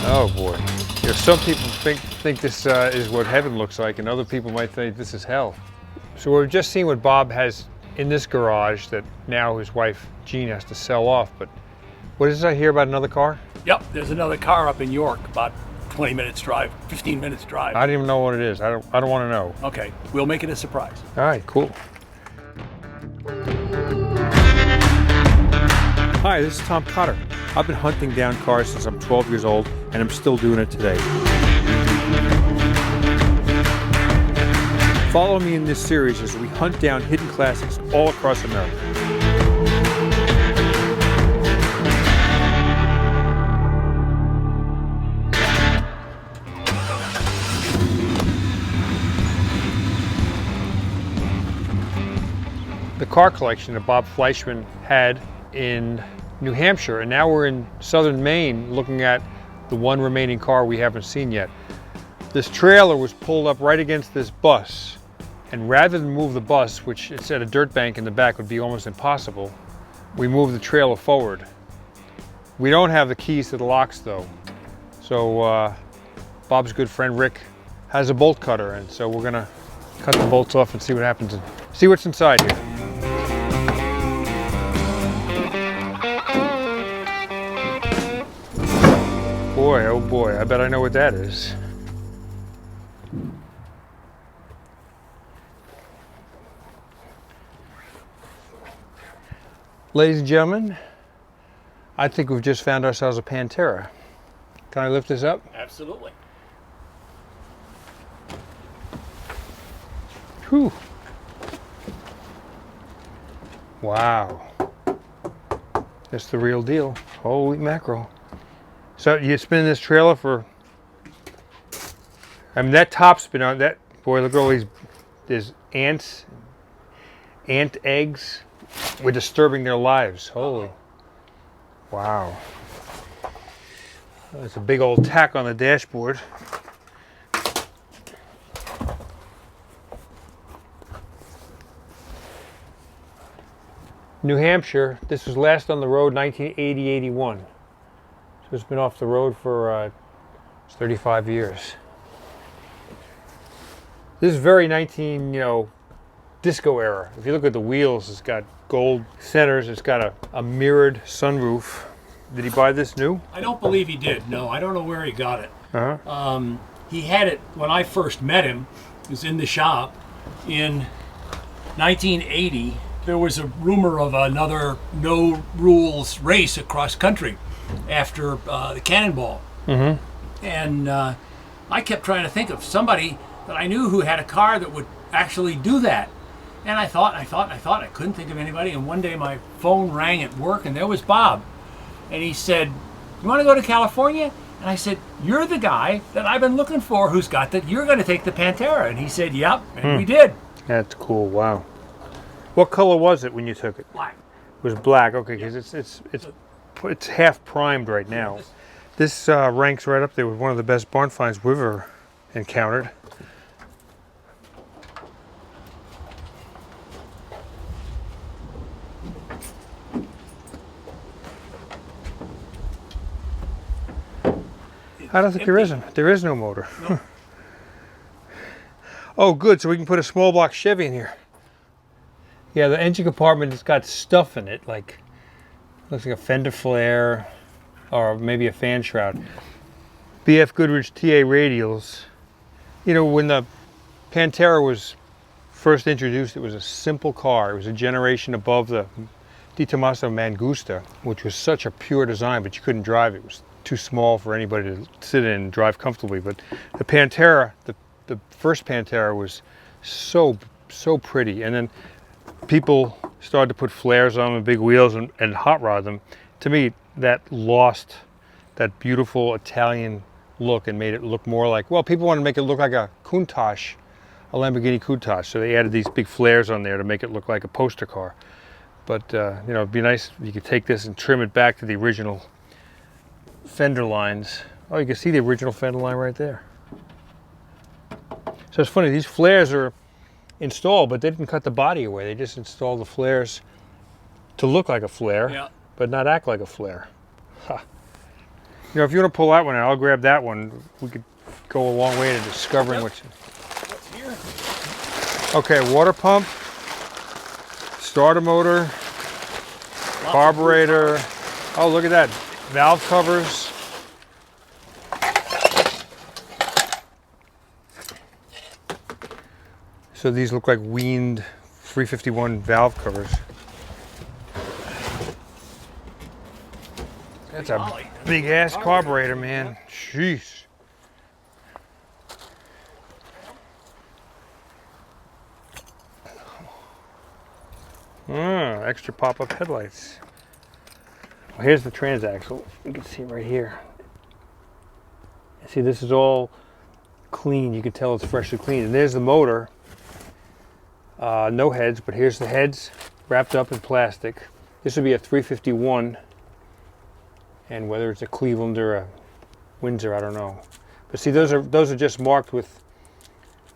Oh boy. You know, some people think this is what heaven looks like, and other people might think this is hell. So we've just seen what Bob has in this garage that now his wife Jean has to sell off. But what is this I hear about another car? Yep, there's another car up in York, about 20 minutes drive, 15 minutes drive. I don't even know what it is. I don't want to know. Okay, we'll make it a surprise. All right, cool. Hi, this is Tom Cotter. I've been hunting down cars since I'm 12 years old, and I'm still doing it today. Follow me in this series as we hunt down hidden classics all across America. The car collection that Bob Fleischman had in New Hampshire, and now we're in southern Maine looking at the one remaining car we haven't seen yet. This trailer was pulled up right against this bus, and rather than move the bus, which it's at a dirt bank in the back would be almost impossible, we moved the trailer forward. We don't have the keys to the locks though, so Bob's good friend Rick has a bolt cutter, and so we're gonna cut the bolts off and see what happens and see what's inside here. Boy, oh boy, I bet I know what that is. Ladies and gentlemen, I think we've just found ourselves a Pantera. Can I lift this up? Absolutely. Whew. Wow. That's the real deal. Holy mackerel. So you spin this trailer for, I mean, that top's been on that, boy, look at all these, there's ant eggs. We're disturbing their lives. Holy. Wow. That's a big old tack on the dashboard. New Hampshire, this was last on the road 1980-81. So it's been off the road for 35 years. This is very disco era. If you look at the wheels, it's got gold centers, it's got a mirrored sunroof. Did he buy this new? I don't believe he did, no. I don't know where he got it. Uh-huh. He had it when I first met him. It was in the shop in 1980. There was a rumor of another no rules race across country after the Cannonball. Mm-hmm. And I kept trying to think of somebody that I knew who had a car that would actually do that. And I thought, I couldn't think of anybody. And one day my phone rang at work, and there was Bob. And he said, "You want to go to California?" And I said, "You're the guy that I've been looking for who's got that. You're going to take the Pantera." And he said, "Yep," and we did. That's cool, wow. What color was it when you took it? Black. It was black, okay, because it's half primed right now. This ranks right up there with one of the best barn finds we've ever encountered. I don't think there isn't. There is no motor. No. Oh, good. So we can put a small block Chevy in here. Yeah, the engine compartment has got stuff in it, like looks like a fender flare or maybe a fan shroud. BF Goodrich TA radials. You know, when the Pantera was first introduced, it was a simple car. It was a generation above the Tomaso Mangusta, which was such a pure design, but you couldn't drive it. It was too small for anybody to sit in and drive comfortably. But the Pantera, the first Pantera, was so pretty. And then people started to put flares on them and big wheels and hot rod them. To me, that lost that beautiful Italian look and made it look more like, well, people wanted to make it look like a Countach, a Lamborghini Countach. So they added these big flares on there to make it look like a poster car. But you know, it'd be nice if you could take this and trim it back to the original fender lines. Oh, you can see the original fender line right there. So it's funny, these flares are installed, but they didn't cut the body away. They just installed the flares to look like a flare, Yeah. but not act like a flare. Ha. You know, if you want to pull that one out, I'll grab that one. We could go a long way to discovering what's here. Okay, water pump, starter motor, carburetor. Oh, look at that. Valve covers. So these look like weaned 351 valve covers. That's a big ass carburetor, man. Jeez. Extra pop-up headlights. Well, here's the transaxle. You can see right here. See, this is all clean. You can tell it's freshly cleaned. And there's the motor. No heads, but here's the heads wrapped up in plastic. This would be a 351, and whether it's a Cleveland or a Windsor, I don't know. But see, those are just marked with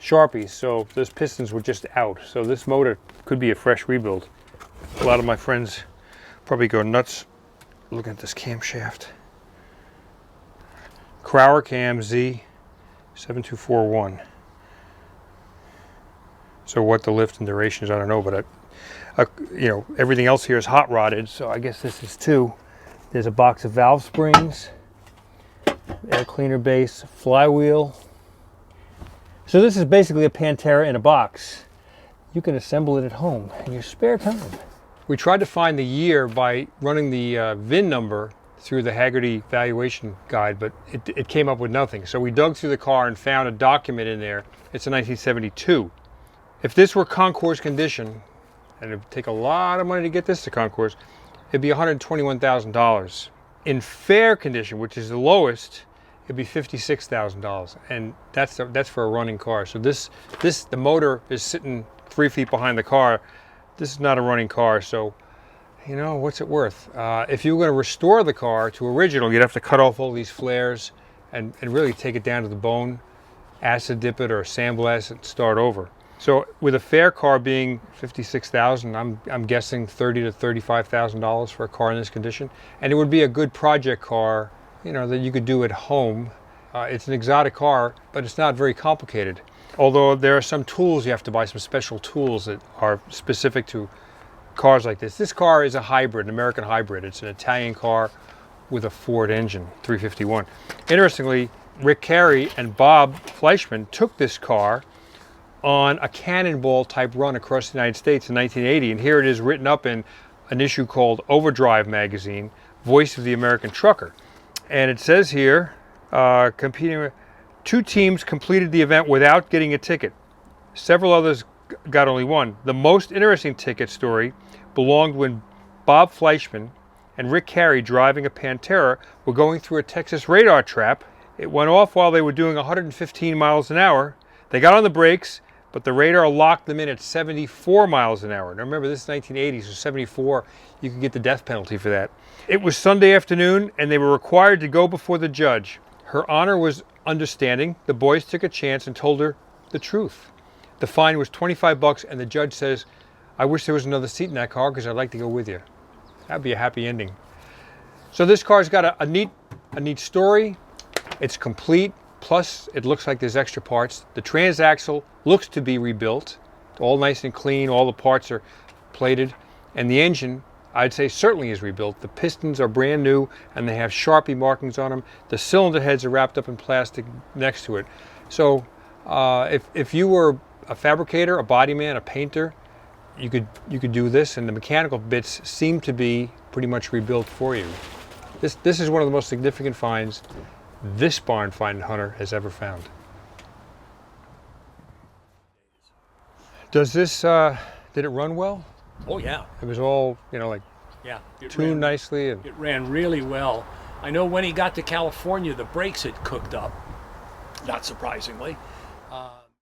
Sharpies, so those pistons were just out. So this motor could be a fresh rebuild. A lot of my friends probably go nuts looking at this camshaft. Crower cam Z7241. So what the lift and duration is, I don't know, but you know, everything else here is hot rodded, so I guess this is too. There's a box of valve springs, air cleaner base, flywheel. So this is basically a Pantera in a box. You can assemble it at home in your spare time. We tried to find the year by running the VIN number through the Hagerty valuation guide, but it came up with nothing. So we dug through the car and found a document in there. It's a 1972. If this were concours condition, and it would take a lot of money to get this to concours, it'd be $121,000. In fair condition, which is the lowest, it'd be $56,000, and that's for a running car. So the motor is sitting 3 feet behind the car. This is not a running car, so you know, what's it worth? If you were going to restore the car to original, you'd have to cut off all these flares and really take it down to the bone, acid dip it or sandblast it, and start over. So with a fair car being $56,000, I'm guessing $30,000 to $35,000 for a car in this condition, and it would be a good project car, you know, that you could do at home. It's an exotic car, but it's not very complicated. Although there are some tools, you have to buy some special tools that are specific to cars like this. This car is a hybrid, an American hybrid. It's an Italian car with a Ford engine, 351. Interestingly, Rick Carey and Bob Fleischman took this car on a cannonball type run across the United States in 1980, and here it is written up in an issue called Overdrive magazine, Voice of the American Trucker. And it says here, competing, 2 teams completed the event without getting a ticket. Several others got only one. The most interesting ticket story belonged when Bob Fleischman and Rick Carey, driving a Pantera, were going through a Texas radar trap. It went off while they were doing 115 miles an hour. They got on the brakes, but the radar locked them in at 74 miles an hour. Now remember, this is 1980, so 74, you could get the death penalty for that. It was Sunday afternoon, and they were required to go before the judge. Her Honor was understanding. The boys took a chance and told her the truth. The fine was $25, and the judge says, I wish there was another seat in that car because I'd like to go with you. That'd be a happy ending. So this car's got a neat story. It's complete. Plus, it looks like there's extra parts. The transaxle looks to be rebuilt. All nice and clean. All the parts are plated. And the engine, I'd say, certainly is rebuilt. The pistons are brand new, and they have Sharpie markings on them. The cylinder heads are wrapped up in plastic next to it. So if you were a fabricator, a body man, a painter, you could do this, and the mechanical bits seem to be pretty much rebuilt for you. This is one of the most significant finds this barn find hunter has ever found. Does this did it run well? Oh yeah. It was all, you know, like, yeah, tuned nicely, and it ran really well. I know when he got to California, the brakes had cooked up, not surprisingly.